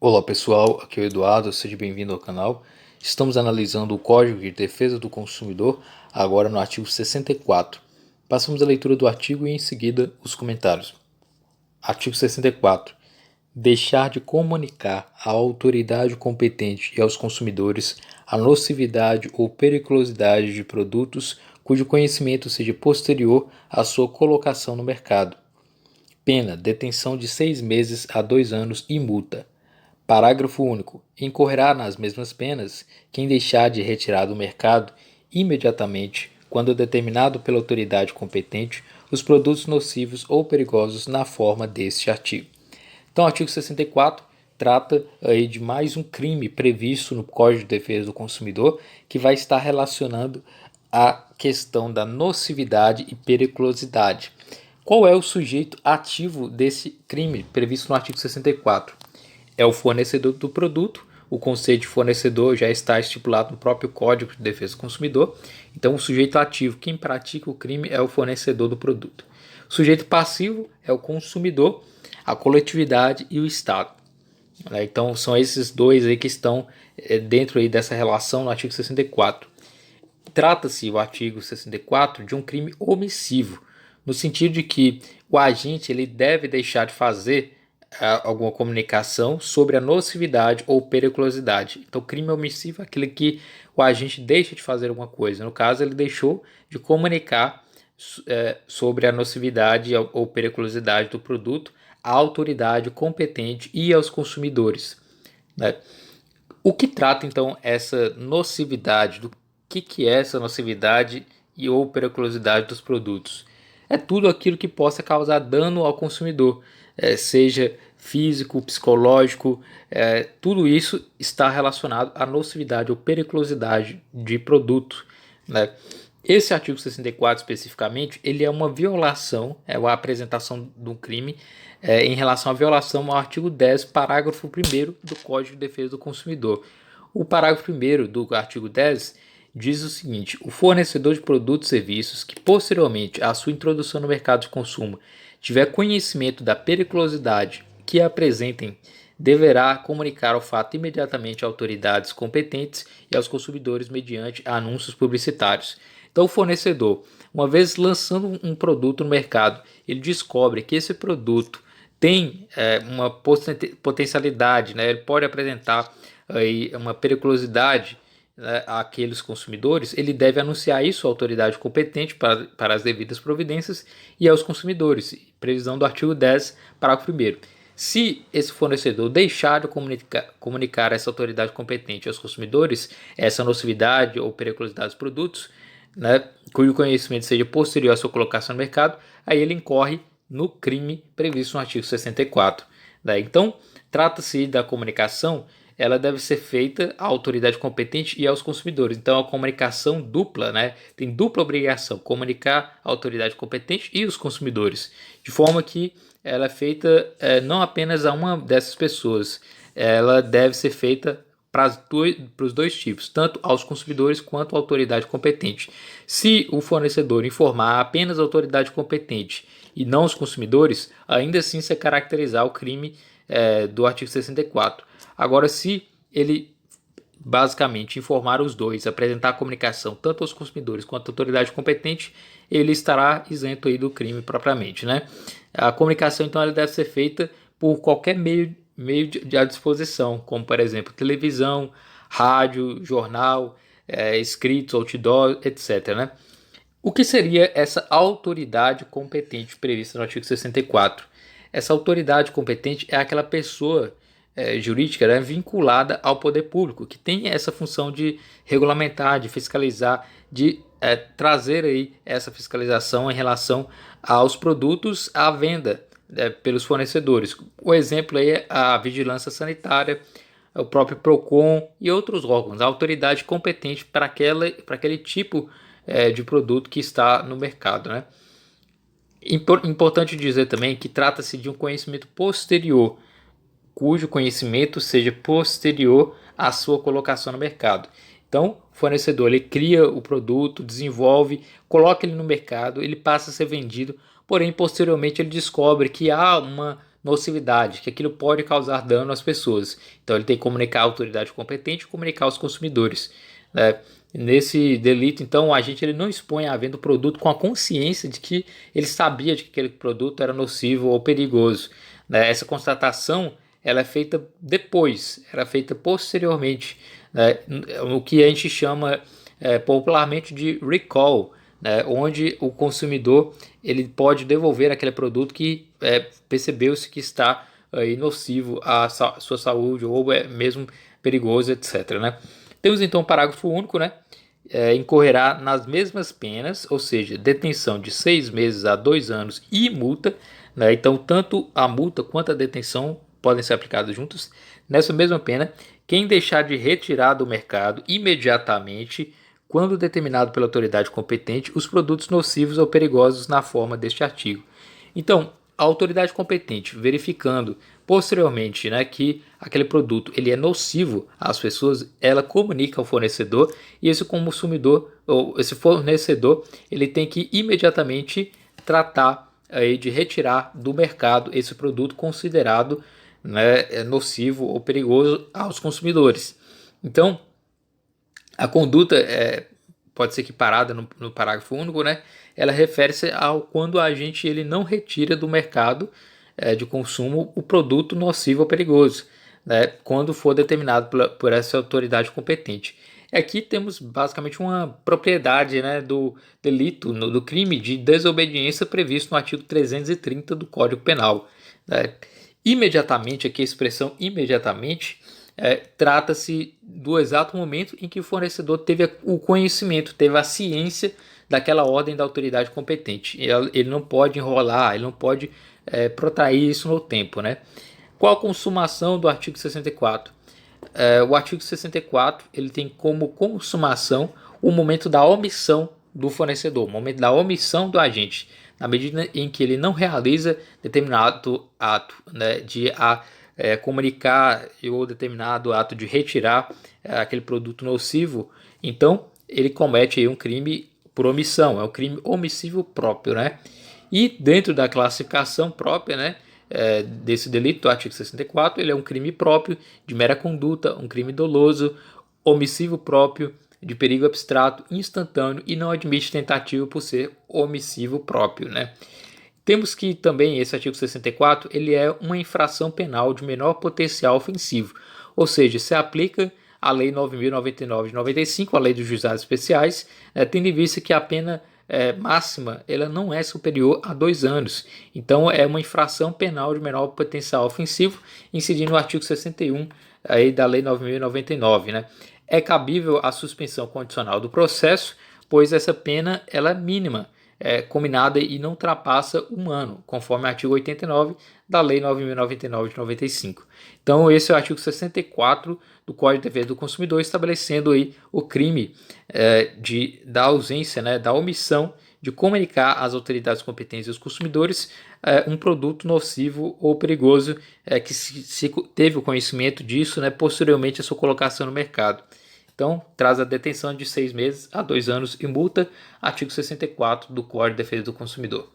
Olá pessoal, aqui é o Eduardo, seja bem-vindo ao canal. Estamos analisando o Código de Defesa do Consumidor, agora no artigo 64. Passamos a leitura do artigo e em seguida os comentários. Artigo 64. Deixar de comunicar à autoridade competente e aos consumidores a nocividade ou periculosidade de produtos cujo conhecimento seja posterior à sua colocação no mercado. Pena: detenção de 6 meses a 2 anos e multa. Parágrafo único. Incorrerá nas mesmas penas quem deixar de retirar do mercado imediatamente, quando determinado pela autoridade competente, os produtos nocivos ou perigosos na forma deste artigo. Então, o artigo 64 trata aí de mais um crime previsto no Código de Defesa do Consumidor, que vai estar relacionando a questão da nocividade e periculosidade. Qual é o sujeito ativo desse crime previsto no artigo 64? É o fornecedor do produto. O conceito de fornecedor já está estipulado no próprio Código de Defesa do Consumidor. Então, o sujeito ativo, quem pratica o crime, é o fornecedor do produto. O sujeito passivo é o consumidor, a coletividade e o Estado. Então, são esses dois aí que estão dentro aí dessa relação no artigo 64. Trata-se o artigo 64 de um crime omissivo, no sentido de que o agente ele deve deixar de fazer alguma comunicação sobre a nocividade ou periculosidade. Então, crime omissivo é aquele que o agente deixa de fazer alguma coisa. No caso, ele deixou de comunicar sobre a nocividade ou periculosidade do produto à autoridade competente e aos consumidores, né? O que trata então essa nocividade? Do que é essa nocividade e ou periculosidade dos produtos? É tudo aquilo que possa causar dano ao consumidor, seja físico, psicológico, tudo isso está relacionado à nocividade ou periculosidade de produto, né? Esse artigo 64 especificamente, ele é uma violação, é a apresentação de um crime em relação à violação ao artigo 10, parágrafo 1º do Código de Defesa do Consumidor. O parágrafo 1º do artigo 10 diz o seguinte: o fornecedor de produtos e serviços que posteriormente à sua introdução no mercado de consumo tiver conhecimento da periculosidade que apresentem, deverá comunicar o fato imediatamente a autoridades competentes e aos consumidores mediante anúncios publicitários. Então, o fornecedor, uma vez lançando um produto no mercado, ele descobre que esse produto tem uma potencialidade, né? Ele pode apresentar aí uma periculosidade, né, àqueles consumidores. Ele deve anunciar isso à autoridade competente para as devidas providências e aos consumidores, previsão do artigo 10, parágrafo 1º. Se esse fornecedor deixar de comunicar a essa autoridade competente aos consumidores essa nocividade ou periculosidade dos produtos, né, cujo conhecimento seja posterior à sua colocação no mercado, aí ele incorre no crime previsto no artigo 64. Né? Então, trata-se da comunicação, ela deve ser feita à autoridade competente e aos consumidores. Então, a comunicação dupla, né, tem dupla obrigação, comunicar à autoridade competente e os consumidores, de forma que ela é feita não apenas a uma dessas pessoas, ela deve ser feita para os dois tipos, tanto aos consumidores quanto à autoridade competente. Se o fornecedor informar apenas a autoridade competente e não os consumidores, ainda assim se caracterizar o crime do artigo 64. Agora, se ele basicamente informar os dois, apresentar a comunicação tanto aos consumidores quanto à autoridade competente, ele estará isento aí do crime propriamente, né? A comunicação, então, ela deve ser feita por qualquer meio à disposição, como, por exemplo, televisão, rádio, jornal, escritos, outdoor, etc., né? O que seria essa autoridade competente prevista no artigo 64? Essa autoridade competente é aquela pessoa jurídica, né, vinculada ao poder público, que tem essa função de regulamentar, de fiscalizar, de trazer aí essa fiscalização em relação aos produtos à venda pelos fornecedores. O exemplo aí é a vigilância sanitária, o próprio PROCON e outros órgãos, a autoridade competente para aquele tipo de produto que está no mercado, né? Importante dizer também que trata-se de um conhecimento posterior, cujo conhecimento seja posterior à sua colocação no mercado. Então, o fornecedor ele cria o produto, desenvolve, coloca ele no mercado, ele passa a ser vendido, porém, posteriormente ele descobre que há uma nocividade, que aquilo pode causar dano às pessoas. Então ele tem que comunicar à autoridade competente e comunicar aos consumidores, né? Nesse delito, então, o agente ele não expõe à venda o produto com a consciência de que ele sabia de que aquele produto era nocivo ou perigoso, né? Essa constatação ela é feita depois, ela é feita posteriormente, né? O que a gente chama popularmente de recall, né? Onde o consumidor ele pode devolver aquele produto que percebeu-se que está aí nocivo à sua saúde ou é mesmo perigoso, etc., né? Temos então o parágrafo único, né? Incorrerá nas mesmas penas, ou seja, detenção de 6 meses a 2 anos e multa, né? Então, tanto a multa quanto a detenção podem ser aplicadas juntos. Nessa mesma pena, quem deixar de retirar do mercado imediatamente, quando determinado pela autoridade competente, os produtos nocivos ou perigosos na forma deste artigo. Então, a autoridade competente, verificando posteriormente, né, que aquele produto ele é nocivo às pessoas, ela comunica ao fornecedor e esse consumidor ou esse fornecedor ele tem que imediatamente tratar aí de retirar do mercado esse produto considerado, né, nocivo ou perigoso aos consumidores. Então, a conduta pode ser equiparada no parágrafo único, né? Ela refere-se ao quando o agente ele não retira do mercado de consumo o produto nocivo ou perigoso, né? Quando for determinado por essa autoridade competente. Aqui temos basicamente uma propriedade, né, do delito, do crime de desobediência previsto no artigo 330 do Código Penal, né? Imediatamente, aqui a expressão imediatamente trata-se do exato momento em que o fornecedor teve o conhecimento, teve a ciência daquela ordem da autoridade competente. Ele não pode enrolar, ele não pode protrair isso no tempo, né? Qual a consumação do artigo 64? O artigo 64 ele tem como consumação o momento da omissão do fornecedor, o momento da omissão do agente, na medida em que ele não realiza determinado ato, né, de comunicar ou determinado ato de retirar aquele produto nocivo, então ele comete aí um crime por omissão, é um crime omissivo próprio, né? E dentro da classificação própria, né, desse delito do artigo 64, ele é um crime próprio de mera conduta, um crime doloso, omissivo próprio, de perigo abstrato, instantâneo e não admite tentativa por ser omissivo próprio, né? Temos que também esse artigo 64 ele é uma infração penal de menor potencial ofensivo, ou seja, se aplica a Lei 9.099 de 95, a Lei dos Juizados Especiais, tendo em vista que a pena máxima ela não é superior a 2 anos. Então é uma infração penal de menor potencial ofensivo, incidindo no artigo 61 aí da Lei 9.099, né? É cabível a suspensão condicional do processo, pois essa pena ela é mínima, combinada e não ultrapassa 1 ano, conforme o artigo 89 da Lei 9.099 de 95. Então esse é o artigo 64 do Código de Defesa do Consumidor, estabelecendo aí o crime da ausência, né, da omissão de comunicar às autoridades competentes e aos consumidores um produto nocivo ou perigoso que se teve o conhecimento disso, né, posteriormente a sua colocação no mercado. Então, traz a detenção de 6 meses a 2 anos e multa, artigo 64 do Código de Defesa do Consumidor.